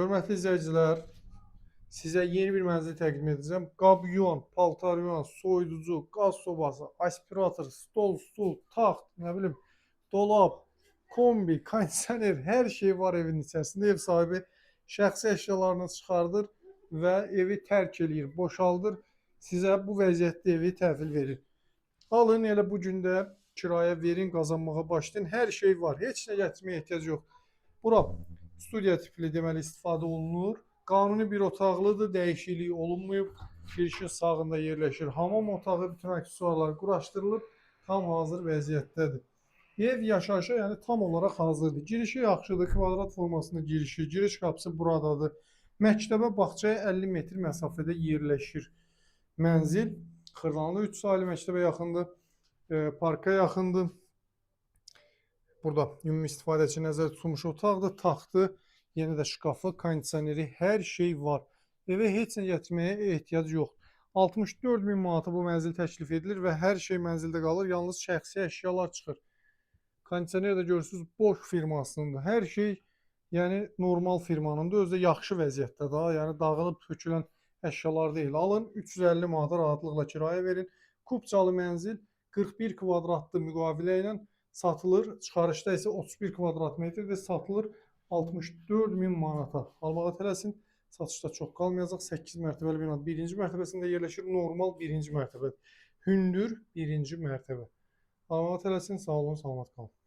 Hörmətli izləyicilər, sizə yeni bir mənzil təqdim edəcəm. Qab yuyan, paltar yuyan, soyuducu, qaz sobası, aspirator, stol, stul, taxt, nə bilim, dolab, kombi, kondisioner, hər şey var evin içərisində. Ev sahibi şəxsi əşyalarını çıxardır və evi tərk eləyir, boşaldır. Sizə bu vəziyyətdə evi təhvil verir. Alın, elə bu gün də kirayə verin, qazanmağa başlayın. Hər şey var, heç nə gətirməyə ehtiyac yox. Bura studiya tipli deməli istifadə olunur. Qanuni bir otaqlıdır, dəyişikliyi olunmayıb. Girişin sağında yerləşir. Hamam otağı, bütün aksesuarlar quraşdırılıb, tam hazır vəziyyətdədir. Ev yaşayışa yəni tam olaraq hazırdır. Girişi yaxşıdır, kvadrat formasında girişi, giriş qapısı buradadır. Məktəbə, bağçaya 50 metr məsafədə yerləşir. Mənzil Xırdalanlı 3 saylı məktəbə yaxındır, parka yaxındır. Burada ümumi istifadə üçün nəzərdə tutulmuş otaqdır, taxtı, yenə də şkafı, kondisioneri, hər şey var. Evə heç nə gətirməyə ehtiyac yoxdur. 64 min manata bu mənzil təklif edilir və hər şey mənzildə qalır, yalnız şəxsi əşyalar çıxır. Kondisioner də görürsünüz, Bosch firmasınındır. Hər şey yəni normal firmanındır, özü də yaxşı vəziyyətdə daha, yəni dağılıb tökülən əşyalar deyil. Alın, 350 manata rahatlıqla kirayə verin. Kubcalı mənzil 41 kvadratlı müqavilə ilə satılır. Çıxarışda isə 31 kvadrat metrdə satılır 64 min manata. Almağa tələsin. Satışda çox qalmayacaq. 8 mərtəbəli bina birinci mərtəbəsində yerləşir. Normal birinci mərtəbə. Hündür birinci mərtəbə. Almağa tələsin. Sağ olun, salamat qalın.